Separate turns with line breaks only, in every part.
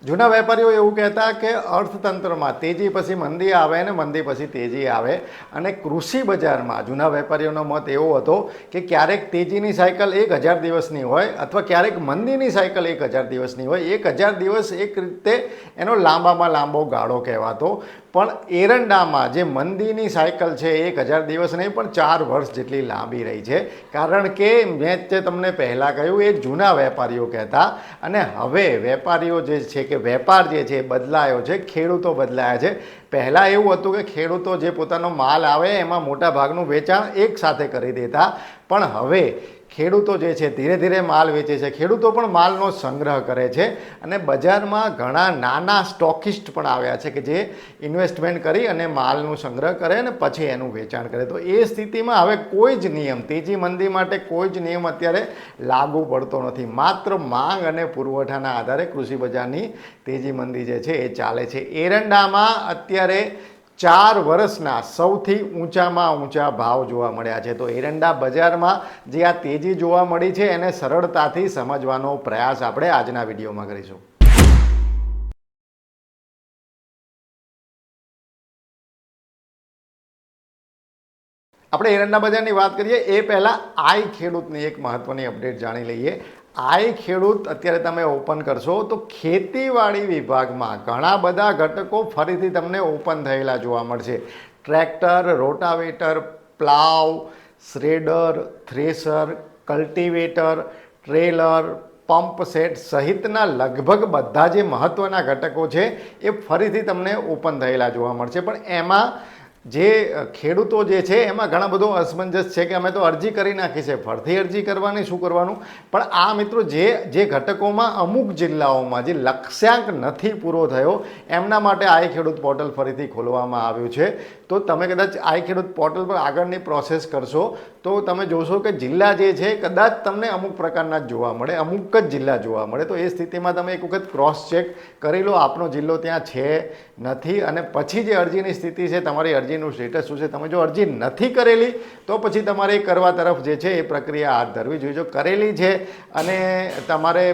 જૂના વેપારીઓ એવું કહેતા કે અર્થતંત્રમાં તેજી પછી મંદી આવે અને મંદી પછી તેજી આવે, અને કૃષિ બજારમાં જૂના વેપારીઓનો મત એવો હતો કે ક્યારેક તેજીની સાયકલ 1000 દિવસની હોય અથવા ક્યારેક મંદીની સાયકલ 1000 દિવસની હોય. 1000 દિવસ એક રીતે એનો લાંબામાં લાંબો ગાળો કહેવાતો, પણ એરંડામાં જે મંદીની સાયકલ છે 1000 દિવસ નહીં પણ 4 વર્ષ જેટલી લાંબી રહી છે. કારણ કે મેં જે તમને પહેલાં કહ્યું એ જૂના વેપારીઓ કહેતા, અને હવે વેપારીઓ જે છે કે વેપાર જે છે બદલાયો છે, ખેડૂતો બદલાયા છે. પહેલાં એવું હતું કે ખેડૂતો જે પોતાનો માલ આવે એમાં મોટા ભાગનું વેચાણ એક સાથે કરી દેતા, પણ હવે ખેડૂતો જે છે ધીરે ધીરે માલ વેચે છે. ખેડૂતો પણ માલનો સંગ્રહ કરે છે, અને બજારમાં ઘણા નાના સ્ટોકિસ્ટ પણ આવ્યા છે કે જે ઇન્વેસ્ટમેન્ટ કરી અને માલનું સંગ્રહ કરે અને પછી એનું વેચાણ કરે. તો એ સ્થિતિમાં હવે કોઈ જ નિયમ, તેજી મંદી માટે કોઈ જ નિયમ અત્યારે લાગુ પડતો નથી. માત્ર માંગ અને પુરવઠાના આધારે કૃષિ બજારની તેજી મંદી જે છે એ ચાલે છે. એરંડામાં અત્યારે 4 વર્ષના સૌથી ઊંચામાં ઊંચા ભાવ જોવા મળ્યા છે. તો એરંડા બજારમાં જે આ તેજી જોવા મળી છે એને સરળતાથી સમજવાનો પ્રયાસ આપણે આજના વિડીયોમાં કરીશું. આપણે એરંડા બજારની વાત કરીએ એ પહેલાં આઈ ખેડૂતની એક મહત્ત્વની અપડેટ જાણી લઈએ. આઈ ખેડૂત અત્યારે તમે ઓપન કરશો તો ખેતીવાડી વિભાગમાં ઘણા બધા ઘટકો ફરીથી તમને ઓપન થયેલા જોવા મળશે. Tractor, rotavator, plough, shredder, thresher, cultivator, trailer, pump set સહિતના લગભગ બધા જે મહત્ત્વના ઘટકો છે એ ફરીથી તમને ઓપન થયેલા જોવા મળશે. પણ એમાં જે ખેડૂતો જે છે એમાં ઘણા બધો અસમંજસ છે કે અમે તો અરજી કરી નાખી છે, ફરતી અરજી કરવાની, શું કરવાનું. પણ આ મિત્રો જે ઘટકોમાં અમુક જિલ્લાઓમાં જે લક્ષ્યાંક નથી પૂરો થયો એમના માટે આઈ ખેડૂત પોર્ટલ ફરીથી ખોલવામાં આવ્યું છે. તો તમે કદાચ આઈ ખેડૂત પોર્ટલ પર આગળની પ્રોસેસ કરશો તો તમે જોશો કે જિલ્લા જે છે કદાચ તમને અમુક પ્રકારના જ જોવા મળે, અમુક જ જિલ્લા જોવા મળે. તો એ સ્થિતિમાં તમે એક વખત ક્રોસ ચેક કરી લો આપનો જિલ્લો ત્યાં છે નથી, અને પછી જે અરજીની સ્થિતિ છે, તમારી અરજીનું સ્ટેટસ શું છે. તમે જો અરજી નથી કરેલી તો પછી તમારે એ કરવા તરફ જે છે એ પ્રક્રિયા હાથ ધરવી જોઈએ. જો કરેલી છે અને તમારે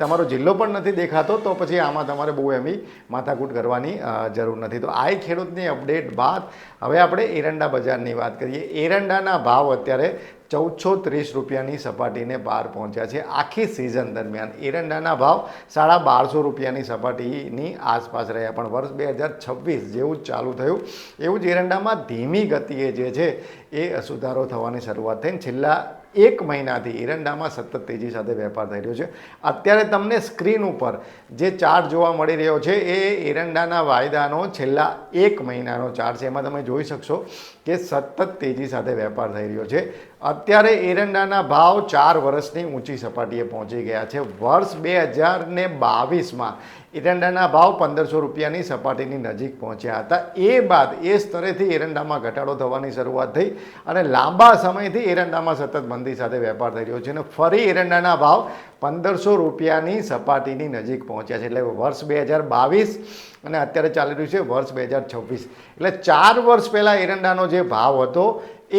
તમારો જિલ્લો પણ નથી દેખાતો તો પછી આમાં તમારે બહુ એવી માથાકૂટ કરવાની જરૂર નથી. તો આઈ ખેડૂતની અપડેટ બાદ હવે આપણે એરંડા બજારની વાત કરીએ. એરંડાના ભાવ અત્યારે 1430 રૂપિયાની સપાટીને પાર પહોંચ્યા છે. આખી સિઝન દરમિયાન એરંડાના ભાવ 1250 રૂપિયાની સપાટીની આસપાસ રહ્યા, પણ વર્ષ 2026 જેવું જ ચાલુ થયું એવું જ એરંડામાં ધીમી ગતિએ જે છે એ સુધારો થવાની શરૂઆત થઈને છેલ્લા 1 મહિનાથી એરંડામાં સતત તેજી સાથે વેપાર થઈ રહ્યો છે. અત્યારે તમને સ્ક્રીન ઉપર જે ચાર્ટ જોવા મળી રહ્યો છે એ એરંડાના વાયદાનો છેલ્લા 1 મહિનાનો ચાર્ટ છે. એમાં તમે જોઈ શકશો કે સતત તેજી સાથે વેપાર થઈ રહ્યો છે. અત્યારે એરંડાના ભાવ 4 વર્ષની ઊંચી સપાટીએ પહોંચી ગયા છે. વર્ષ 2022માં એરંડાના ભાવ 1500 રૂપિયાની સપાટીની નજીક પહોંચ્યા હતા. એ બાદ એ સ્તરેથી એરંડામાં ઘટાડો થવાની શરૂઆત થઈ અને લાંબા સમયથી એરંડામાં સતત મંદી સાથે વેપાર થઈ રહ્યો છે, અને ફરી એરંડાના ભાવ 1500 રૂપિયાની સપાટીની નજીક પહોંચ્યા છે. એટલે વર્ષ 2022 અને અત્યારે ચાલી રહ્યું છે વર્ષ 2026. એટલે 4 વર્ષ પહેલાં એરંડાનો જે ભાવ હતો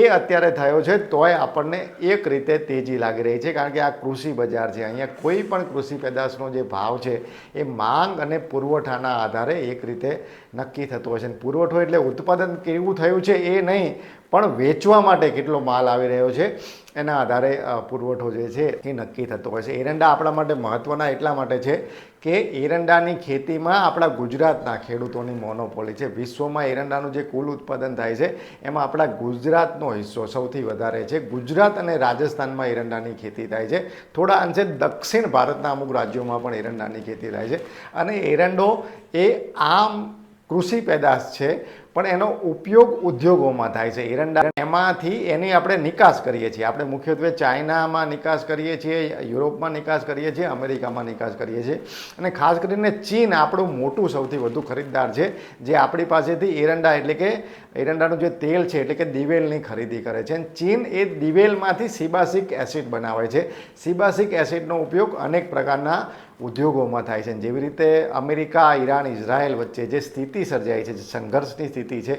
એ અત્યારે થયો છે, તોય આપણને એક રીતે તેજી લાગી રહી છે. કારણ કે આ કૃષિ બજાર છે, અહીંયા કોઈ પણ કૃષિ પેદાશનો જે ભાવ છે એ માંગ અને પુરવઠાના આધારે એક રીતે નક્કી થતો હોય છે. પુરવઠો એટલે ઉત્પાદન કેવું થયું છે એ નહીં, પણ વેચવા માટે કેટલો માલ આવી રહ્યો છે એના આધારે પુરવઠો જે છે એ નક્કી થતો હોય છે. એરંડા આપણા માટે મહત્ત્વના એટલા માટે છે કે એરંડાની ખેતીમાં આપણા ગુજરાતના ખેડૂતોની મોનોપોલી છે. વિશ્વમાં એરંડાનું જે કુલ ઉત્પાદન થાય છે એમાં આપણા ગુજરાતનો હિસ્સો સૌથી વધારે છે. ગુજરાત અને રાજસ્થાનમાં એરંડાની ખેતી થાય છે. થોડા અંશે દક્ષિણ ભારતના અમુક રાજ્યોમાં પણ એરંડાની ખેતી થાય છે. અને એરંડો એ આમ કૃષિ પેદાશ છે, પણ એનો ઉપયોગ ઉદ્યોગોમાં થાય છે. એરંડા એમાંથી એની આપણે નિકાસ કરીએ છીએ. આપણે મુખ્યત્વે ચાઇનામાં નિકાસ કરીએ છીએ, યુરોપમાં નિકાસ કરીએ છીએ, અમેરિકામાં નિકાસ કરીએ છીએ, અને ખાસ કરીને ચીન આપણું મોટું સૌથી વધુ ખરીદદાર છે, જે આપણી પાસેથી એરંડા એટલે કે એરંડાનું જે તેલ છે એટલે કે દિવેલની ખરીદી કરે છે. ચીન એ દિવેલમાંથી સિબાસિક એસિડ બનાવે છે. સિબાસિક એસિડનો ઉપયોગ અનેક પ્રકારના ઉદ્યોગોમાં થાય છે. જેવી રીતે અમેરિકા, ઈરાન, ઇઝરાયલ વચ્ચે જે સ્થિતિ સર્જાઈ છે, જે સંઘર્ષની સ્થિતિ છે,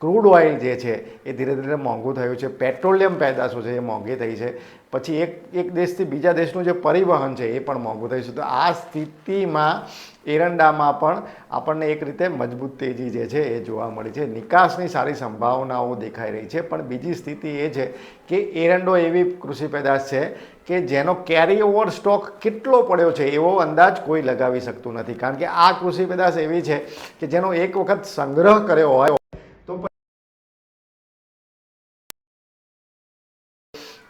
ક્રૂડ ઓઇલ જે છે એ ધીરે ધીરે મોંઘું થયું છે, પેટ્રોલિયમ પેદાશો છે એ મોંઘી થઈ છે, પછી એક દેશથી બીજા દેશનું જે પરિવહન છે એ પણ મોંઘું થયું છે. તો આ સ્થિતિમાં એરંડામાં પણ આપણને એક રીતે મજબૂત તેજી જે છે એ જોવા મળી છે. નિકાસની સારી સંભાવનાઓ દેખાઈ રહી છે. પણ બીજી સ્થિતિ એ છે કે એરંડો એવી કૃષિ પેદાશ છે કે જેનો કેરી ઓવર સ્ટોક કેટલો પડ્યો છે એવો અંદાજ કોઈ લગાવી શકતું નથી. કારણ કે આ કૃષિ પેદાશ એવી છે કે જેનો એક વખત સંગ્રહ કર્યો હોય તો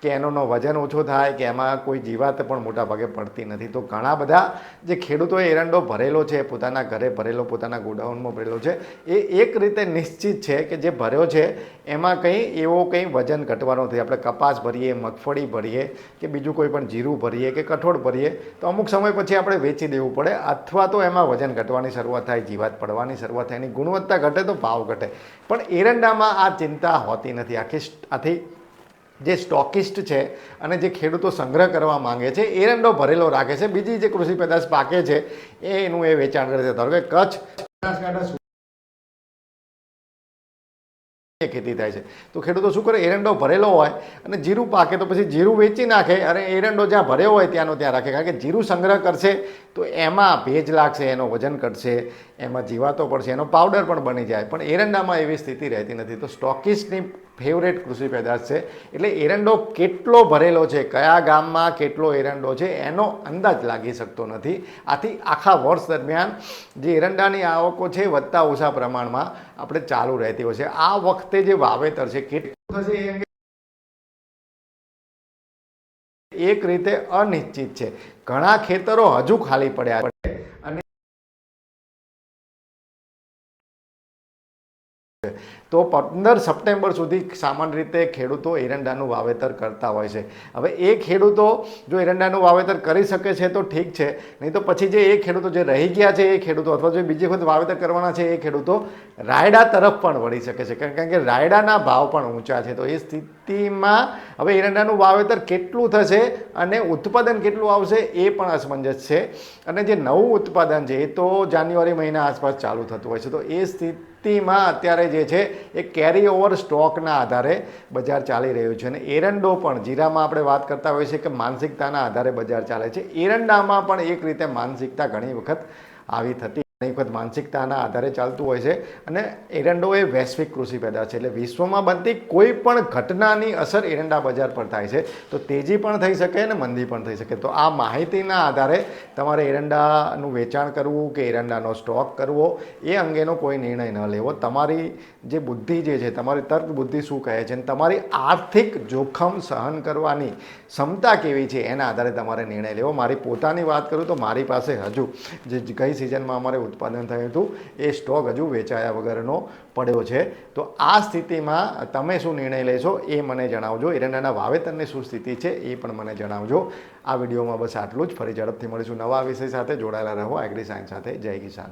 કે એનો વજન ઓછો થાય કે એમાં કોઈ જીવાત પણ મોટા ભાગે પડતી નથી. તો ઘણા બધા જે ખેડૂતોએ એરંડો ભરેલો છે, પોતાના ઘરે ભરેલો, પોતાના ગોડાઉનમાં ભરેલો છે, એ એક રીતે નિશ્ચિત છે કે જે ભર્યો છે એમાં કંઈ એવો કંઈ વજન ઘટવાનો નથી. આપણે કપાસ ભરીએ, મગફળી ભરીએ કે બીજું કોઈ પણ જીરું ભરીએ કે કઠોળ ભરીએ તો અમુક સમય પછી આપણે વેચી દેવું પડે અથવા તો એમાં વજન ઘટવાની શરૂઆત થાય, જીવાત પડવાની શરૂઆત થાય, એની ગુણવત્તા ઘટે તો ભાવ ઘટે. પણ એરંડામાં આ ચિંતા હોતી નથી. આથી જે સ્ટોકિસ્ટ છે અને જે ખેડૂતો સંગ્રહ કરવા માંગે છે, એરંડો ભરેલો રાખે છે. બીજી જે કૃષિ પેદાશ પાકે છે એનું એ વેચાણ કરે છે. ધારો કે કચ્છ, બનાસકાંઠા ખેતી થાય છે તો ખેડૂતો શું કરે, એરંડો ભરેલો હોય અને જીરું પાકે તો પછી જીરું વેચી નાખે અને એરંડો જ્યાં ભર્યો હોય ત્યાંનો ત્યાં રાખે. કારણ કે જીરું સંગ્રહ કરશે તો એમાં ભેજ લાગશે, એનો વજન ઘટશે, એમાં જીવાતો પડશે, એનો પાવડર પણ બની જાય. પણ એરંડામાં એવી સ્થિતિ રહેતી નથી. તો સ્ટોકિસ્ટની ફેવરેટ કૃષિ પેદાશ છે. એટલે એરંડો કેટલો ભરેલો છે, કયા ગામમાં કેટલો એરંડો છે એનો અંદાજ લાગી શકતો નથી. આથી આખા વર્ષ દરમિયાન જે એરંડાની આવકો છે વધતા ઓછા પ્રમાણમાં આપણે ચાલુ રહેતી હોય છે. આ વખતે જે વાવેતર છે કેટલું થશે એ અંગે એક રીતે અનિશ્ચિત છે. ઘણા ખેતરો હજુ ખાલી પડ્યા છે અને તો 15 સપ્ટેમ્બર સુધી સામાન્ય રીતે ખેડૂતો એરંડાનું વાવેતર કરતા હોય છે. હવે એ ખેડૂતો જો એરંડાનું વાવેતર કરી શકે છે તો ઠીક છે, નહીં તો પછી જે એ ખેડૂતો જે રહી ગયા છે એ ખેડૂતો અથવા જે બીજી વખત વાવેતર કરવાના છે એ ખેડૂતો રાયડા તરફ પણ વળી શકે છે. કારણ કે રાયડાના ભાવ પણ ઊંચા છે. તો એ સ્થિતિમાં હવે એરંડાનું વાવેતર કેટલું થશે અને ઉત્પાદન કેટલું આવશે એ પણ અસમંજસ છે. અને જે નવું ઉત્પાદન છે એ તો જાન્યુઆરી મહિના આસપાસ ચાલુ થતું હોય છે. તો એ સ્થિતિમાં અત્યારે જે છે એ કેરી ઓવર સ્ટોકના આધારે બજાર ચાલી રહ્યું છે. અને એરંડો પણ, જીરામાં આપણે વાત કરતા હોઈએ છીએ કે માનસિકતાના આધારે બજાર ચાલે છે, એરંડામાં પણ એક રીતે માનસિકતા ઘણી વખત આવી થતી, ઘણી વખત માનસિકતાના આધારે ચાલતું હોય છે. અને એરંડો એ વૈશ્વિક કૃષિ પેદાશ છે. એટલે વિશ્વમાં બનતી કોઈ પણ ઘટનાની અસર એરંડા બજાર પર થાય છે. તો તેજી પણ થઈ શકે અને મંદી પણ થઈ શકે. તો આ માહિતીના આધારે તમારે એરંડાનું વેચાણ કરવું કે એરંડાનો સ્ટોક કરવો એ અંગેનો કોઈ નિર્ણય ન લેવો. તમારી જે બુદ્ધિ જે છે, તમારી તર્ક બુદ્ધિ શું કહે છે અને તમારી આર્થિક જોખમ સહન કરવાની ક્ષમતા કેવી છે એના આધારે તમારે નિર્ણય લેવો. મારી પોતાની વાત કરું તો મારી પાસે હજુ જે ગઈ સિઝનમાં અમારે ઉત્પાદન થયું હતું એ સ્ટોક હજુ વેચાયા વગરનો પડ્યો છે. તો આ સ્થિતિમાં તમે શું નિર્ણય લેશો એ મને જણાવજો. એરંડાના વાવેતરની શું સ્થિતિ છે એ પણ મને જણાવજો. આ વિડીયોમાં બસ આટલું જ. ફરી ઝડપથી મળીશું નવા વિષય સાથે. જોડાયેલા રહો એગ્રી સાયન્સ સાથે. જય કિસાન.